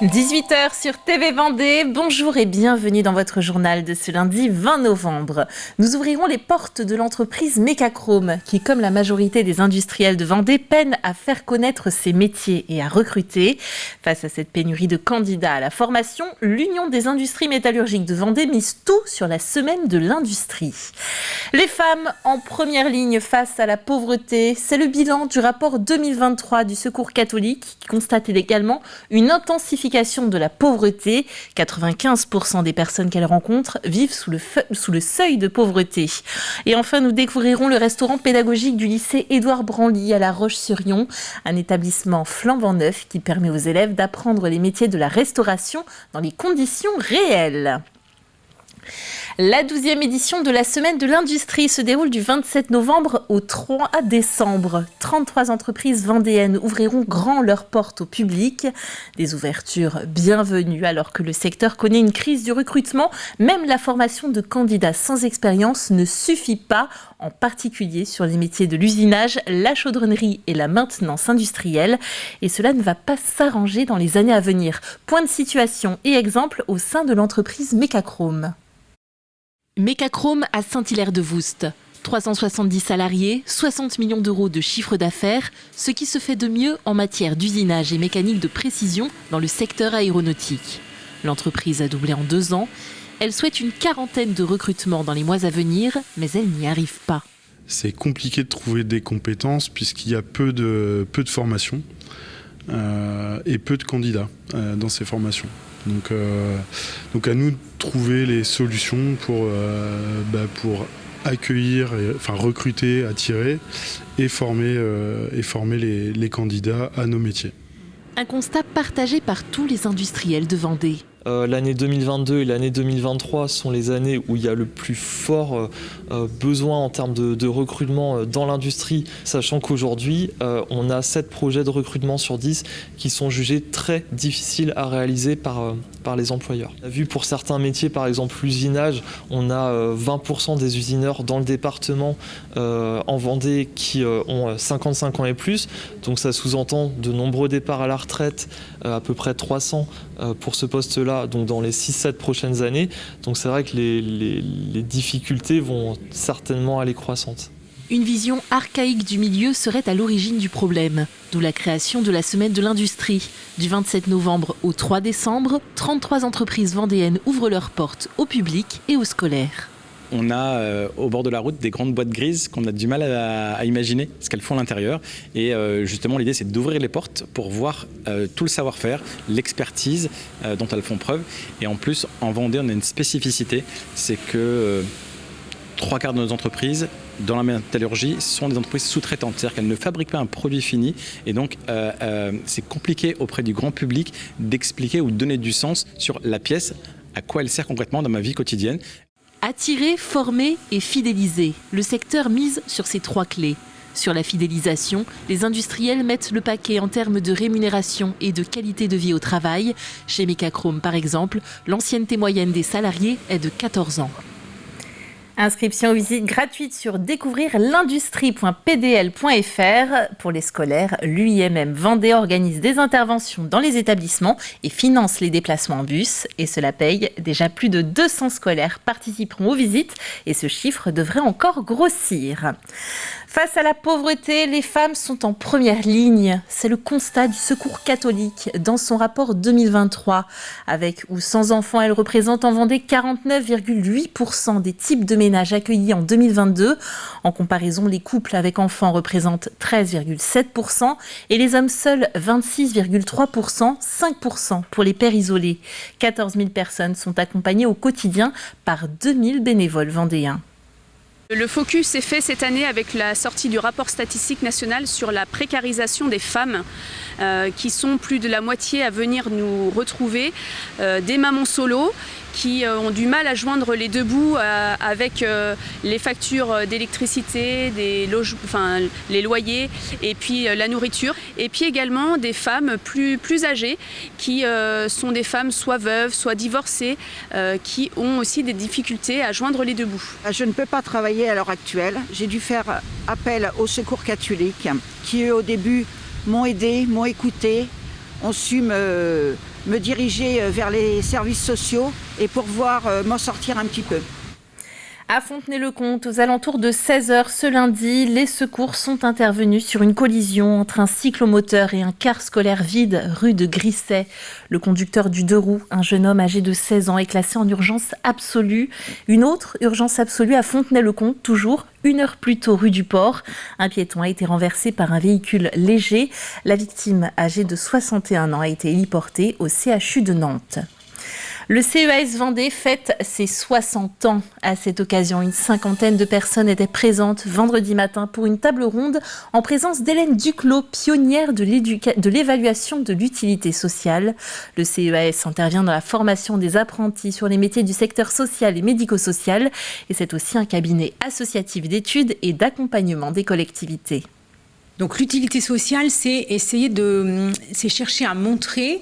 18h sur TV Vendée, bonjour et bienvenue dans votre journal de ce lundi 20 novembre. Nous ouvrirons les portes de l'entreprise Mecachrome qui, comme la majorité des industriels de Vendée, peine à faire connaître ses métiers et à recruter. Face à cette pénurie de candidats à la formation, l'Union des industries métallurgiques de Vendée mise tout sur la semaine de l'industrie. Les femmes en première ligne face à la pauvreté, c'est le bilan du rapport 2023 du Secours catholique qui constate également une intensification de la pauvreté. 95% des personnes qu'elle rencontre vivent sous le seuil de pauvreté. Et enfin, nous découvrirons le restaurant pédagogique du lycée Édouard Branly à La Roche-sur-Yon, un établissement flambant neuf qui permet aux élèves d'apprendre les métiers de la restauration dans les conditions réelles. La 12e édition de la Semaine de l'Industrie se déroule du 27 novembre au 3 décembre. 33 entreprises vendéennes ouvriront grand leurs portes au public. Des ouvertures bienvenues alors que le secteur connaît une crise du recrutement. Même la formation de candidats sans expérience ne suffit pas, en particulier sur les métiers de l'usinage, la chaudronnerie et la maintenance industrielle. Et cela ne va pas s'arranger dans les années à venir. Point de situation et exemple au sein de l'entreprise Mecachrome. Mecachrome à Saint-Hilaire-de-Voust. 370 salariés, 60 millions d'euros de chiffre d'affaires, ce qui se fait de mieux en matière d'usinage et mécanique de précision dans le secteur aéronautique. L'entreprise a doublé en 2 ans. Elle souhaite une 40aine de recrutements dans les mois à venir, mais elle n'y arrive pas. C'est compliqué de trouver des compétences puisqu'il y a peu de formations et peu de candidats dans ces formations. Donc à nous de trouver les solutions pour accueillir, recruter, attirer et former les candidats à nos métiers. Un constat partagé par tous les industriels de Vendée. L'année 2022 et l'année 2023 sont les années où il y a le plus fort besoin en termes de recrutement dans l'industrie, sachant qu'aujourd'hui, on a 7 projets de recrutement sur 10 qui sont jugés très difficiles à réaliser par les employeurs. On a vu pour certains métiers, par exemple l'usinage, on a 20% des usineurs dans le département en Vendée qui ont 55 ans et plus, donc ça sous-entend de nombreux départs à la retraite, à peu près 300 pour ce poste-là, donc dans les 6-7 prochaines années. Donc c'est vrai que les difficultés vont certainement aller croissantes. Une vision archaïque du milieu serait à l'origine du problème, d'où la création de la Semaine de l'Industrie. Du 27 novembre au 3 décembre, 33 entreprises vendéennes ouvrent leurs portes au public et aux scolaires. On a au bord de la route des grandes boîtes grises qu'on a du mal à imaginer ce qu'elles font à l'intérieur. Et justement, l'idée, c'est d'ouvrir les portes pour voir tout le savoir-faire, l'expertise dont elles font preuve. Et en plus, en Vendée, on a une spécificité, c'est que 3/4 de nos entreprises dans la métallurgie sont des entreprises sous-traitantes. C'est-à-dire qu'elles ne fabriquent pas un produit fini. Et donc, c'est compliqué auprès du grand public d'expliquer ou de donner du sens sur la pièce, à quoi elle sert concrètement dans ma vie quotidienne. Attirer, former et fidéliser. Le secteur mise sur ces 3 clés. Sur la fidélisation, les industriels mettent le paquet en termes de rémunération et de qualité de vie au travail. Chez Mecachrome, par exemple, l'ancienneté moyenne des salariés est de 14 ans. Inscription aux visites gratuites sur découvrirlindustrie.pdl.fr. Pour les scolaires, l'UIMM Vendée organise des interventions dans les établissements et finance les déplacements en bus. Et cela paye. Déjà plus de 200 scolaires participeront aux visites et ce chiffre devrait encore grossir. Face à la pauvreté, les femmes sont en première ligne. C'est le constat du Secours catholique dans son rapport 2023. Avec ou sans enfants, elle représente en Vendée 49,8% des types de ménages accueillis en 2022. En comparaison, les couples avec enfants représentent 13,7% et les hommes seuls 26,3%, 5% pour les pères isolés. 14 000 personnes sont accompagnées au quotidien par 2000 bénévoles vendéens. Le focus est fait cette année avec la sortie du rapport statistique national sur la précarisation des femmes qui sont plus de la moitié à venir nous retrouver, des mamans solo qui ont du mal à joindre les deux bouts avec les factures d'électricité, les loyers et puis la nourriture. Et puis également des femmes plus âgées qui sont des femmes soit veuves, soit divorcées, qui ont aussi des difficultés à joindre les deux bouts. Je ne peux pas travailler à l'heure actuelle. J'ai dû faire appel au Secours catholique qui eux au début m'ont aidé, m'ont écouté, ont su me me diriger vers les services sociaux et pour pouvoir m'en sortir un petit peu. À Fontenay-le-Comte, aux alentours de 16h ce lundi, les secours sont intervenus sur une collision entre un cyclomoteur et un car scolaire vide rue de Grisset. Le conducteur du 2 roues, un jeune homme âgé de 16 ans, est classé en urgence absolue. Une autre urgence absolue à Fontenay-le-Comte, toujours 1 heure plus tôt rue du Port. Un piéton a été renversé par un véhicule léger. La victime, âgée de 61 ans, a été héliportée au CHU de Nantes. Le CEAS Vendée fête ses 60 ans. À cette occasion, une cinquantaine de personnes étaient présentes vendredi matin pour une table ronde en présence d'Hélène Duclos, pionnière de l'évaluation de l'utilité sociale. Le CEAS intervient dans la formation des apprentis sur les métiers du secteur social et médico-social et c'est aussi un cabinet associatif d'études et d'accompagnement des collectivités. Donc l'utilité sociale, c'est chercher à montrer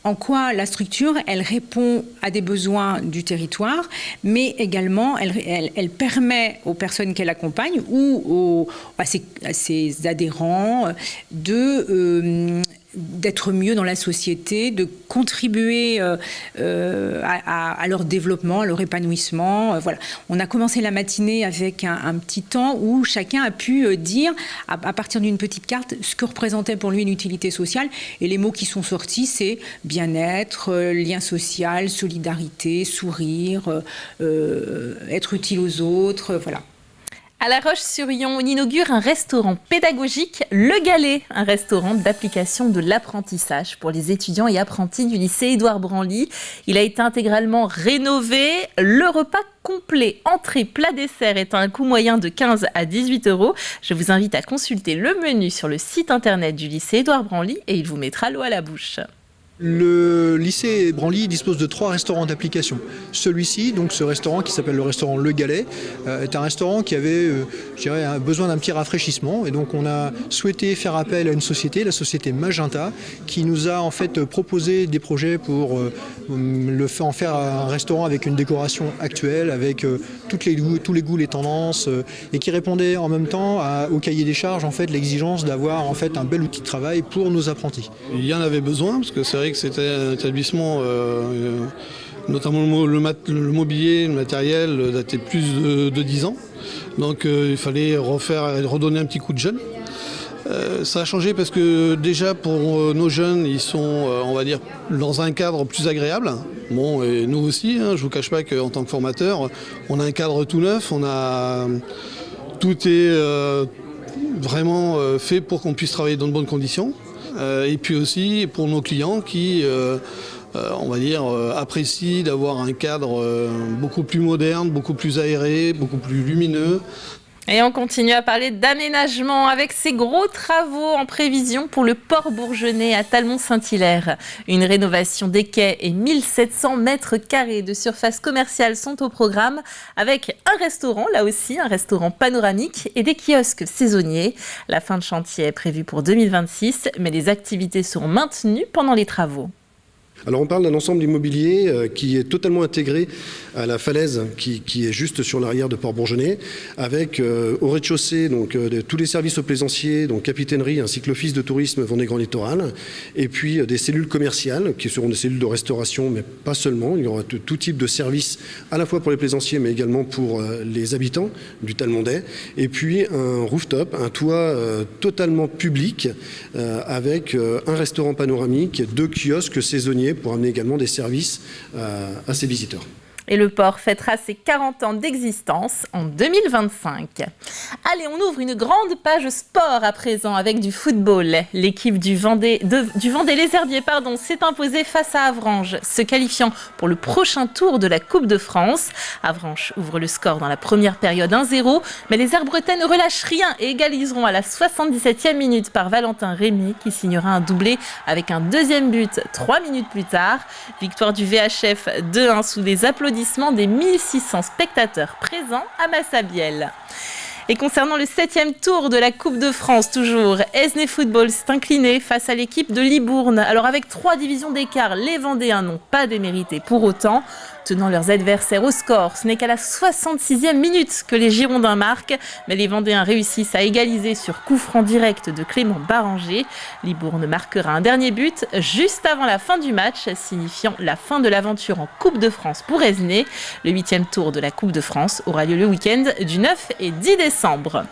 en quoi la structure, elle répond à des besoins du territoire, mais également elle permet aux personnes qu'elle accompagne ou à ses adhérents d'être mieux dans la société, de contribuer à leur développement, à leur épanouissement. Voilà. On a commencé la matinée avec un petit temps où chacun a pu dire, à partir d'une petite carte, ce que représentait pour lui une utilité sociale. Et les mots qui sont sortis, c'est bien-être, lien social, solidarité, sourire, être utile aux autres, voilà. À La Roche-sur-Yon, on inaugure un restaurant pédagogique, Le Galet, un restaurant d'application de l'apprentissage pour les étudiants et apprentis du lycée Édouard Branly. Il a été intégralement rénové. Le repas complet, entrée, plat, dessert est à un coût moyen de 15 à 18 €. Je vous invite à consulter le menu sur le site internet du lycée Édouard Branly et il vous mettra l'eau à la bouche. Le lycée Branly dispose de 3 restaurants d'application. Celui-ci, donc ce restaurant qui s'appelle le restaurant Le Galet, est un restaurant qui avait besoin d'un petit rafraîchissement. Et donc on a souhaité faire appel à une société, la société Magenta, qui nous a en fait proposé des projets pour en faire un restaurant avec une décoration actuelle, avec tous les goûts, les tendances, et qui répondait en même temps au cahier des charges, en fait, l'exigence d'avoir en fait un bel outil de travail pour nos apprentis. Il y en avait besoin, parce que c'est vrai que c'était un établissement, notamment le mobilier, le matériel, datait plus de 10 ans. Donc il fallait redonner un petit coup de jeune. Ça a changé parce que déjà pour nos jeunes, ils sont, on va dire, dans un cadre plus agréable. Bon, et nous aussi, je ne vous cache pas qu'en tant que formateur, on a un cadre tout neuf, tout est vraiment fait pour qu'on puisse travailler dans de bonnes conditions. Et puis aussi pour nos clients qui, on va dire, apprécient d'avoir un cadre beaucoup plus moderne, beaucoup plus aéré, beaucoup plus lumineux. Et on continue à parler d'aménagement avec ces gros travaux en prévision pour le port bourgeonnais à Talmont-Saint-Hilaire. Une rénovation des quais et 1700 mètres carrés de surface commerciale sont au programme avec un restaurant, là aussi, un restaurant panoramique et des kiosques saisonniers. La fin de chantier est prévue pour 2026, mais les activités seront maintenues pendant les travaux. Alors on parle d'un ensemble immobilier qui est totalement intégré à la falaise qui est juste sur l'arrière de Port-Bourgeonnais, avec au rez-de-chaussée donc tous les services aux plaisanciers, donc capitainerie ainsi que l'office de tourisme Vendée Grand Littoral, et puis des cellules commerciales qui seront des cellules de restauration, mais pas seulement. Il y aura tout type de services à la fois pour les plaisanciers mais également pour les habitants du Talmondais, et puis un rooftop, un toit totalement public avec un restaurant panoramique, 2 kiosques saisonniers pour amener également des services à ses visiteurs. Et le port fêtera ses 40 ans d'existence en 2025. Allez, on ouvre une grande page sport à présent avec du football. L'équipe du Vendée Les Herbiers s'est imposée face à Avranches, se qualifiant pour le prochain tour de la Coupe de France. Avranches ouvre le score dans la première période 1-0, mais les Arbretets ne relâchent rien et égaliseront à la 77e minute par Valentin Rémy qui signera un doublé avec un deuxième but 3 minutes plus tard. Victoire du VHF 2-1 sous les applaudissements des 1600 spectateurs présents à Massabielle. Et concernant le 7e tour de la Coupe de France, toujours, Esnay Football s'est incliné face à l'équipe de Libourne. Alors avec 3 divisions d'écart, les Vendéens n'ont pas démérité pour autant. tenant leurs adversaires au score. Ce n'est qu'à la 66e minute que les Girondins marquent, mais les Vendéens réussissent à égaliser sur coup franc direct de Clément Baranger. Libourne marquera un dernier but juste avant la fin du match, signifiant la fin de l'aventure en Coupe de France pour Esnay. Le 8e tour de la Coupe de France aura lieu le week-end du 9 et 10 décembre.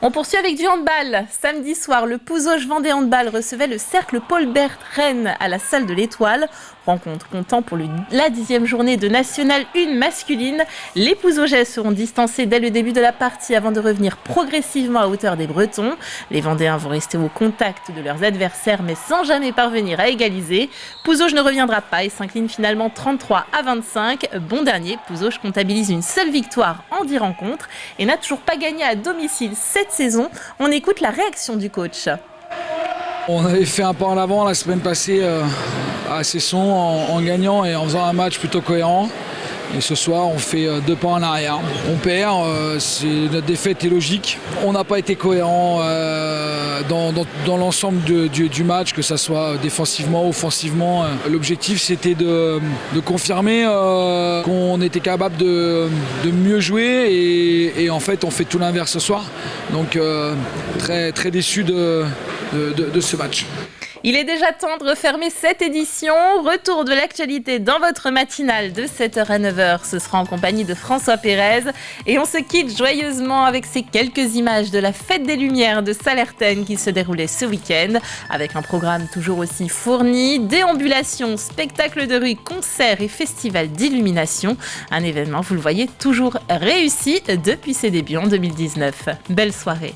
On poursuit avec du handball. Samedi soir, le Pouzauges Vendée Handball recevait le Cercle Paul Bert Rennes à la salle de l'Étoile. Rencontre comptant pour la 10e journée de National 1 masculine. Les Pouzaugais seront distancés dès le début de la partie avant de revenir progressivement à hauteur des Bretons. Les Vendéens vont rester au contact de leurs adversaires mais sans jamais parvenir à égaliser. Pouzauges ne reviendra pas et s'incline finalement 33-25. Bon dernier, Pouzauges comptabilise une seule victoire en 10 rencontres et n'a toujours pas gagné à domicile cette saison. On écoute la réaction du coach. On avait fait un pas en avant la semaine passée à Cesson en gagnant et en faisant un match plutôt cohérent. Et ce soir, on fait 2 pas en arrière. On perd, notre défaite est logique. On n'a pas été cohérent dans l'ensemble du match, que ce soit défensivement, offensivement. L'objectif, c'était de confirmer qu'on était capable de mieux jouer. Et en fait, on fait tout l'inverse ce soir. Donc, très, très déçu de ce match. Il est déjà temps de refermer cette édition. Retour de l'actualité dans votre matinale de 7h à 9h. Ce sera en compagnie de François Pérez. Et on se quitte joyeusement avec ces quelques images de la Fête des Lumières de Sallertaine qui se déroulait ce week-end. Avec un programme toujours aussi fourni. Déambulations, spectacles de rue, concerts et festivals d'illumination. Un événement, vous le voyez, toujours réussi depuis ses débuts en 2019. Belle soirée.